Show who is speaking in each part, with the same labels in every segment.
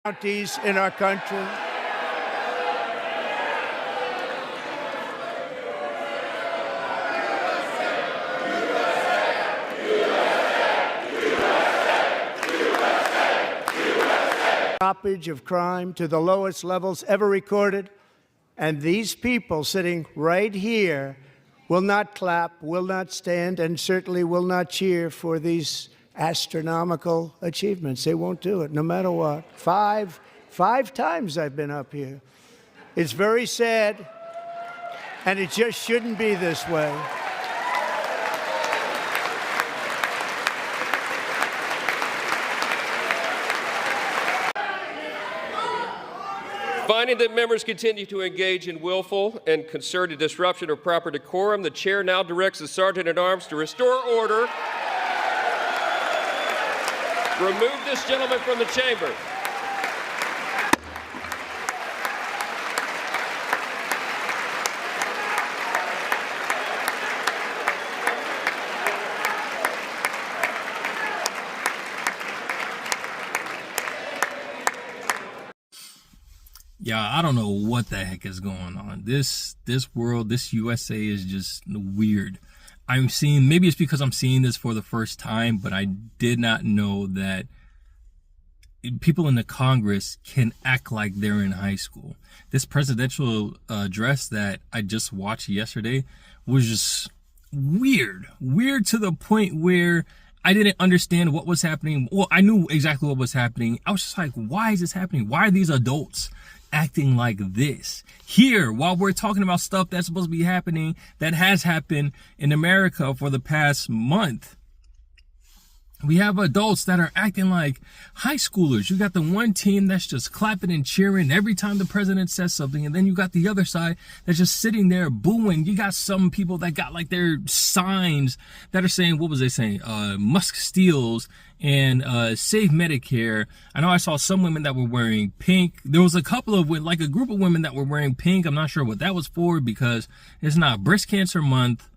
Speaker 1: counties in our country. Stoppage of crime to the lowest levels ever recorded. And these people sitting right here will not clap, will not stand, and certainly will not cheer for these astronomical achievements. They won't do it, no matter what. Five times I've been up here. It's very sad, and it just shouldn't be this way.
Speaker 2: Finding that members continue to engage in willful and concerted disruption of proper decorum, the chair now directs the Sergeant-at-Arms to restore order. Remove this gentleman from the chamber.
Speaker 3: Yeah, I don't know what the heck is going on. This world, this USA is just weird. I'm seeing, maybe it's because I'm seeing this for the first time, but I did not know that people in the Congress can act like they're in high school. This presidential address that I just watched yesterday was just weird to the point where I didn't understand what was happening. Well, I knew exactly what was happening. I was just like, why is this happening? Why are these adults acting like this here while we're talking about stuff that's supposed to be happening, that has happened in America for the past month? We have adults that are acting like high schoolers. You got the one team that's just clapping and cheering every time the president says something, and then you got the other side that's just sitting there booing. You got some people that got like their signs that are saying, what was they saying? Musk steals and save Medicare. I know I saw some women that were wearing pink. There was a couple of, like a group of women that were wearing pink. I'm not sure what that was for because it's not breast cancer month.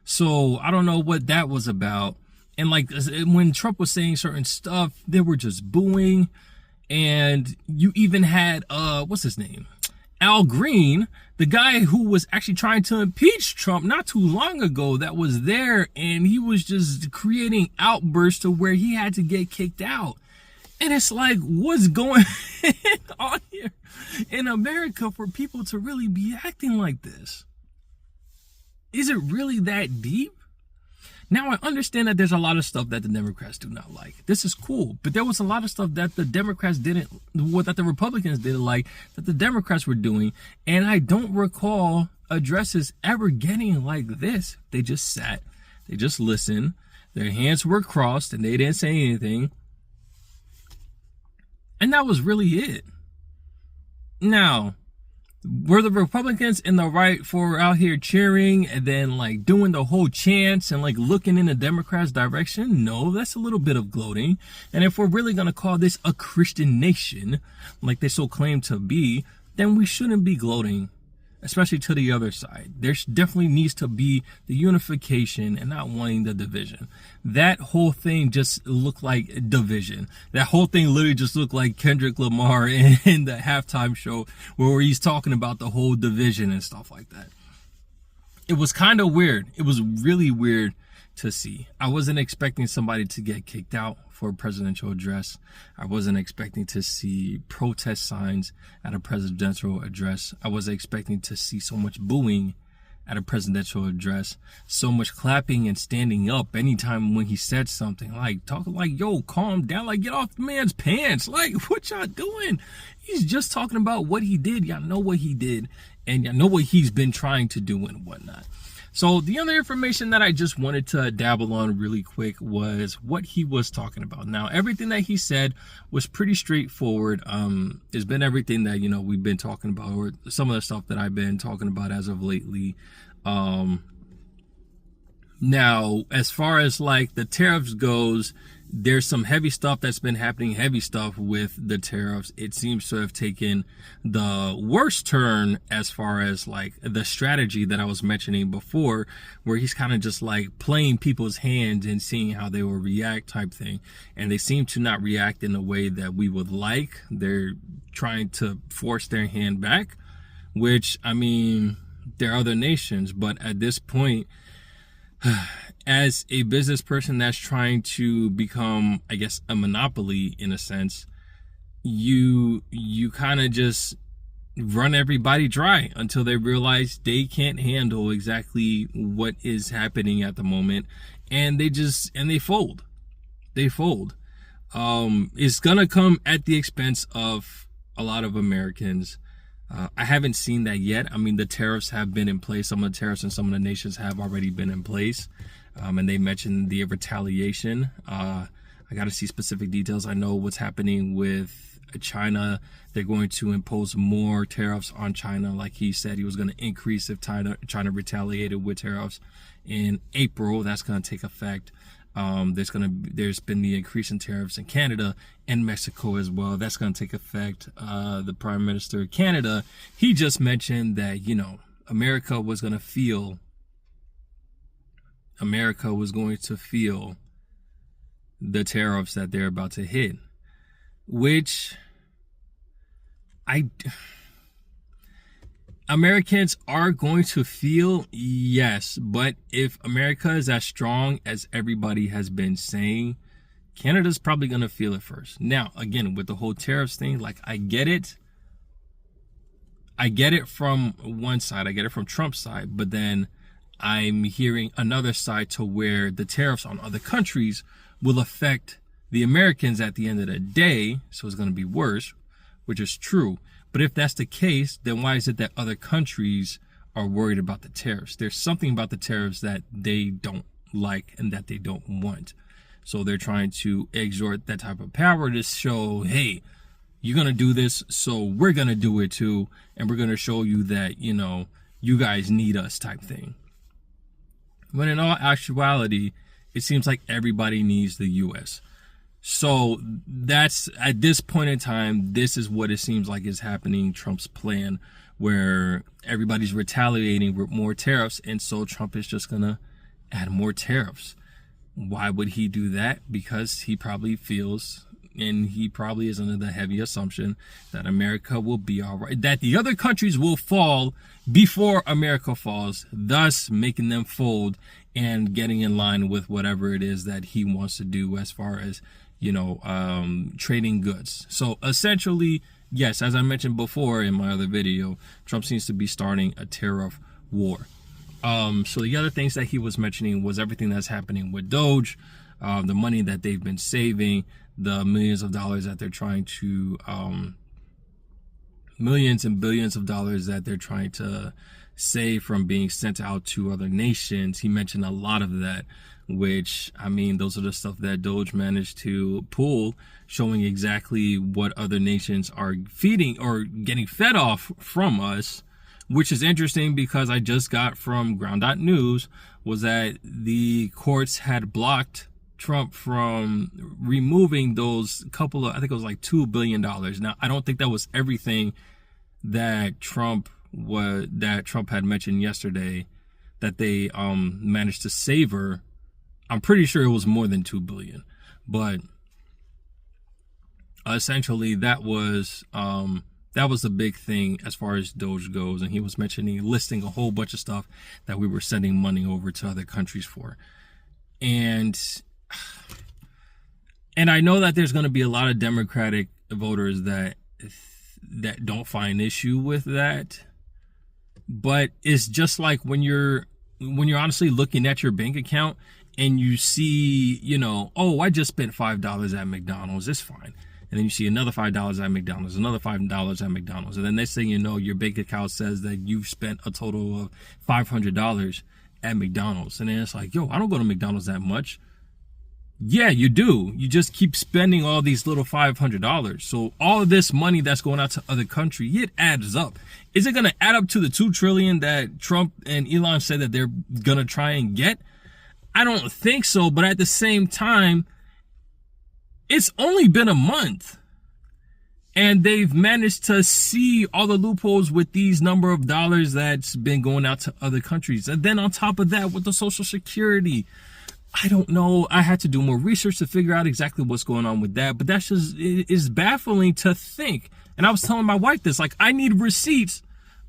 Speaker 3: So I don't know what that was about. And like when Trump was saying certain stuff, they were just booing. And you even had, what's his name? Al Green, the guy who was actually trying to impeach Trump not too long ago, that was there. And he was just creating outbursts to where he had to get kicked out. And it's like, what's going on here in America for people to really be acting like this? Is it really that deep? Now, I understand that there's a lot of stuff that the Democrats do not like. This is cool. But there was a lot of stuff that the Democrats didn't, that the Republicans didn't like, that the Democrats were doing. And I don't recall addresses ever getting like this. They just sat, they just listened, their hands were crossed, and they didn't say anything. And that was really it. Now, were the Republicans in the right for out here cheering and then like doing the whole chants and like looking in the Democrats' direction? No, that's a little bit of gloating. And if we're really going to call this a Christian nation, like they so claim to be, then we shouldn't be gloating, especially to the other side. There definitely needs to be the unification and not wanting the division. That whole thing just looked like division. That whole thing literally just looked like Kendrick Lamar in the halftime show where he's talking about the whole division and stuff like that. It was kind of weird. It was really weird to see. I wasn't expecting somebody to get kicked out for a presidential address. I wasn't expecting to see protest signs at a presidential address. I wasn't expecting to see so much booing at a presidential address, so much clapping and standing up anytime when he said something, like talking like, yo, calm down, like get off the man's pants, like what y'all doing? He's just talking about what he did. Y'all know what he did, and y'all know what he's been trying to do and whatnot. So the other information that I just wanted to dabble on really quick was what he was talking about. Now, everything that he said was pretty straightforward. It's been everything that, you know, we've been talking about, or some of the stuff that I've been talking about as of lately. Now, as far as like the tariffs goes, there's some heavy stuff that's been happening, heavy stuff with the tariffs. It seems to have taken the worst turn as far as like the strategy that I was mentioning before, where he's kind of just like playing people's hands and seeing how they will react type thing. And they seem to not react in a way that we would like. They're trying to force their hand back, which, I mean, there are other nations, but at this point, as a business person that's trying to become, I guess, a monopoly in a sense, you kind of just run everybody dry until they realize they can't handle exactly what is happening at the moment, and they fold. They fold. It's gonna come at the expense of a lot of Americans. I haven't seen that yet. I mean, the tariffs have been in place. Some of the tariffs in some of the nations have already been in place. And they mentioned the retaliation. I got to see specific details. I know what's happening with China. They're going to impose more tariffs on China. Like he said, he was going to increase if China retaliated with tariffs in April. That's going to take effect. There's been the increase in tariffs in Canada and Mexico as well. That's going to take effect. The Prime Minister of Canada, he just mentioned that, America was going to feel the tariffs that they're about to hit, which Americans are going to feel, yes, but if America is as strong as everybody has been saying, Canada's probably going to feel it first. Now, again, with the whole tariffs thing, like, I get it from one side, I get it from Trump's side, but then I'm hearing another side to where the tariffs on other countries will affect the Americans at the end of the day, so it's going to be worse, which is true. But if that's the case, then why is it that other countries are worried about the tariffs? There's something about the tariffs that they don't like and that they don't want. So they're trying to exert that type of power to show, hey, you're going to do this, so we're going to do it too. And we're going to show you that, you guys need us type thing. When in all actuality, it seems like everybody needs the U.S. So that's, at this point in time, this is what it seems like is happening. Trump's plan, where everybody's retaliating with more tariffs. And so Trump is just going to add more tariffs. Why would he do that? Because he probably feels, and he probably is under the heavy assumption, that America will be all right, that the other countries will fall before America falls, thus making them fold and getting in line with whatever it is that he wants to do as far as, trading goods. So essentially, yes, as I mentioned before in my other video, Trump seems to be starting a tariff war. So the other things that he was mentioning was everything that's happening with Doge, the money that they've been saving, the millions of dollars that they're trying to, millions and billions of dollars that they're trying to save from being sent out to other nations. He mentioned a lot of that, which, I mean, those are the stuff that Doge managed to pull, showing exactly what other nations are feeding or getting fed off from us, which is interesting because I just got from ground.news was that the courts had blocked Trump from removing those couple of, I think it was like $2 billion. Now, I don't think that was everything that Trump had mentioned yesterday that they managed to savor. I'm pretty sure it was more than 2 billion, but essentially that was the big thing as far as Doge goes. And he was listing a whole bunch of stuff that we were sending money over to other countries for. And I know that there's going to be a lot of Democratic voters that don't find issue with that. But it's just like when you're honestly looking at your bank account and you see, oh, I just spent $5 at McDonald's, it's fine. And then you see another $5 at McDonald's, another $5 at McDonald's. And then next thing you know, your bank account says that you've spent a total of $500 at McDonald's. And then it's like, yo, I don't go to McDonald's that much. Yeah, you do. You just keep spending all these little $500. So all of this money that's going out to other countries, it adds up. Is it going to add up to the $2 trillion that Trump and Elon said that they're going to try and get? I don't think so. But at the same time, It's only been a month. And they've managed to see all the loopholes with these number of dollars that's been going out to other countries. And then on top of that, with the Social Security, I don't know. I had to do more research to figure out exactly what's going on with that. But that's just, it is baffling to think. And I was telling my wife this, like, I need receipts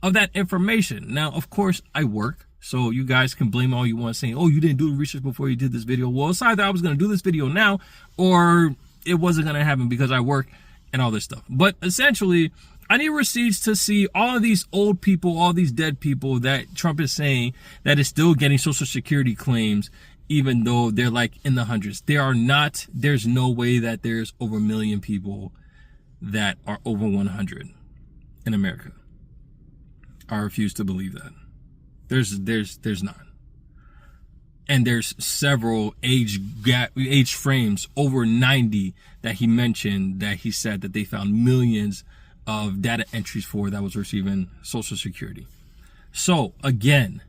Speaker 3: of that information. Now, of course, I work. So you guys can blame all you want, saying, oh, you didn't do the research before you did this video. Well, it's either I was going to do this video now or it wasn't going to happen because I work and all this stuff. But essentially, I need receipts to see all of these old people, all these dead people that Trump is saying that is still getting Social Security claims, even though they're like in the hundreds. They are not, there's no way that there's over 1 million people that are over 100 in America. I refuse to believe that. There's not. And there's several age frames over 90 that he mentioned, that he said that they found millions of data entries for that was receiving Social Security. So again,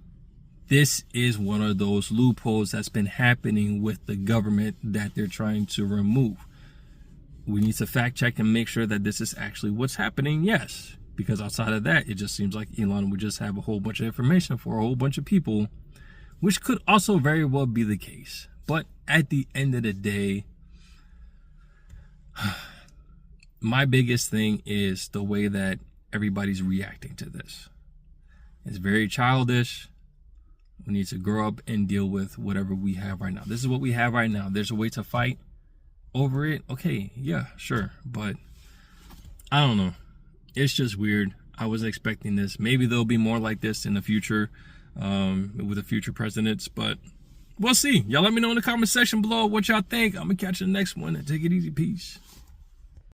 Speaker 3: this is one of those loopholes that's been happening with the government that they're trying to remove. We need to fact check and make sure that this is actually what's happening. Yes, because outside of that, it just seems like Elon would just have a whole bunch of information for a whole bunch of people, which could also very well be the case. But at the end of the day, my biggest thing is the way that everybody's reacting to this. It's very childish. We need to grow up and deal with whatever we have right now. This is what we have right now. There's a way to fight over it. Okay, yeah, sure. But I don't know. It's just weird. I wasn't expecting this. Maybe there'll be more like this in the future. With the future presidents, but we'll see. Y'all let me know in the comment section below what y'all think. I'm gonna catch you in the next one, and take it easy. Peace.